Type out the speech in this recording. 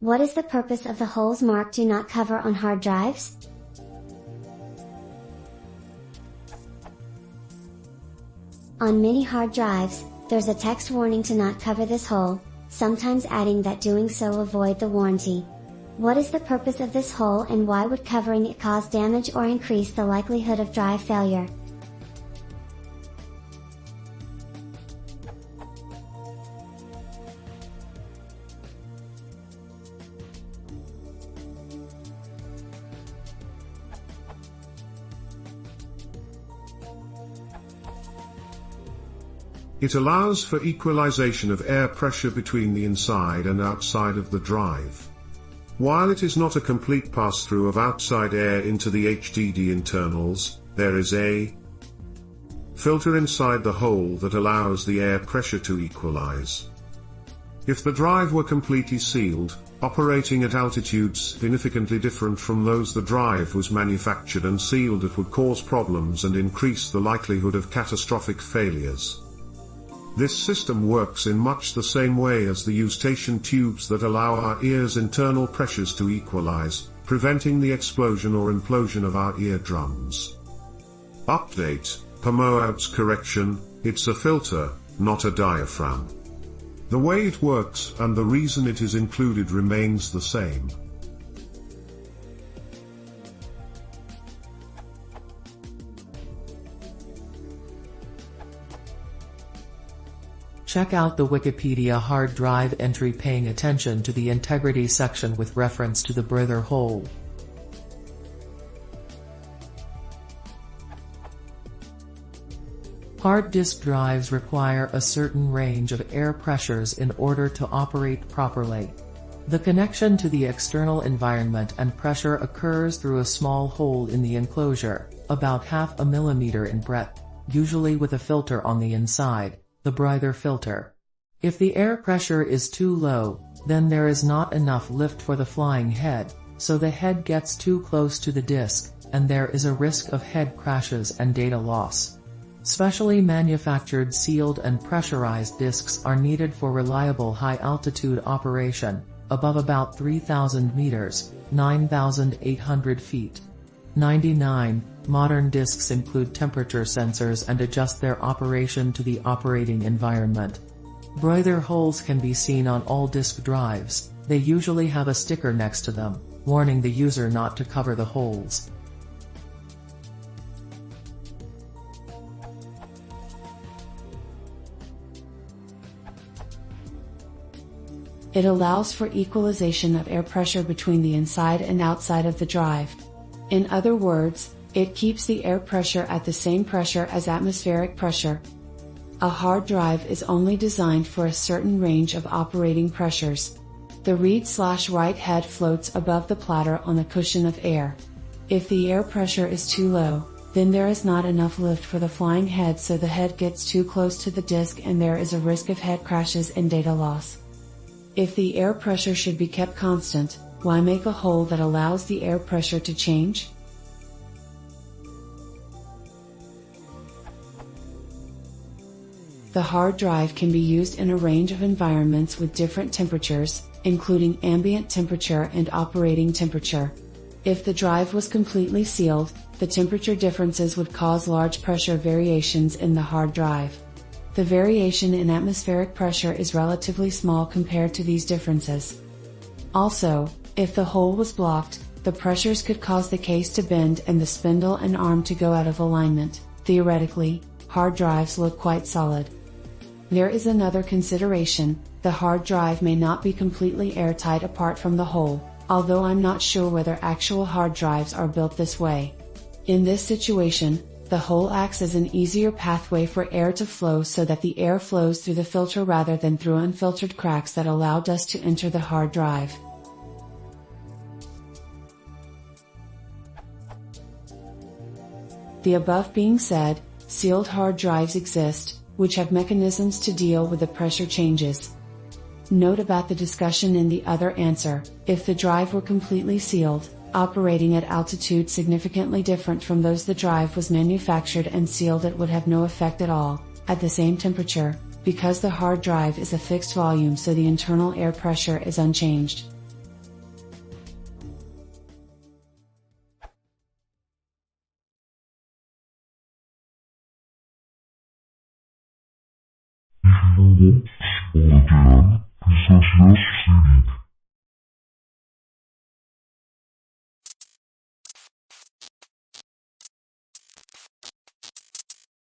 What is the purpose of the holes marked "Do not cover" on hard drives? On many hard drives, there's a text warning to not cover this hole, sometimes adding that doing so will void the warranty. What is the purpose of this hole, and why would covering it cause damage or increase the likelihood of drive failure? It allows for equalization of air pressure between the inside and outside of the drive. While it is not a complete pass-through of outside air into the HDD internals, there is a filter inside the hole that allows the air pressure to equalize. If the drive were completely sealed, operating at altitudes significantly different from those the drive was manufactured and sealed, it would cause problems and increase the likelihood of catastrophic failures. This system works in much the same way as the eustachian tubes that allow our ear's internal pressures to equalize, preventing the explosion or implosion of our eardrums. Update: Pomout's correction, it's a filter, not a diaphragm. The way it works and the reason it is included remains the same. Check out the Wikipedia hard drive entry paying attention to the integrity section with reference to the breather hole. Hard disk drives require a certain range of air pressures in order to operate properly. The connection to the external environment and pressure occurs through a small hole in the enclosure, about half a millimeter in breadth, usually with a filter on the inside, the breather filter. If the air pressure is too low, then there is not enough lift for the flying head, so the head gets too close to the disk, and there is a risk of head crashes and data loss. Specially manufactured sealed and pressurized disks are needed for reliable high-altitude operation, above about 3,000 meters, 9,800 feet. 99. Modern disks include temperature sensors and adjust their operation to the operating environment. Breather holes can be seen on all disk drives. They usually have a sticker next to them, warning the user not to cover the holes. It allows for equalization of air pressure between the inside and outside of the drive. In other words, it keeps the air pressure at the same pressure as atmospheric pressure. A hard drive is only designed for a certain range of operating pressures. The read/write head floats above the platter on a cushion of air. If the air pressure is too low, then there is not enough lift for the flying head, so the head gets too close to the disk and there is a risk of head crashes and data loss. If the air pressure should be kept constant, why make a hole that allows the air pressure to change? The hard drive can be used in a range of environments with different temperatures, including ambient temperature and operating temperature. If the drive was completely sealed, the temperature differences would cause large pressure variations in the hard drive. The variation in atmospheric pressure is relatively small compared to these differences. Also, if the hole was blocked, the pressures could cause the case to bend and the spindle and arm to go out of alignment. Theoretically, hard drives look quite solid. There is another consideration: the hard drive may not be completely airtight apart from the hole, although I'm not sure whether actual hard drives are built this way. In this situation, the hole acts as an easier pathway for air to flow so that the air flows through the filter rather than through unfiltered cracks that allow dust to enter the hard drive. The above being said, sealed hard drives exist, which have mechanisms to deal with the pressure changes. Note about the discussion in the other answer: if the drive were completely sealed, operating at altitude significantly different from those the drive was manufactured and sealed, it would have no effect at all, at the same temperature, because the hard drive is a fixed volume, so the internal air pressure is unchanged. Jungo, Spolatean, Pisać CD.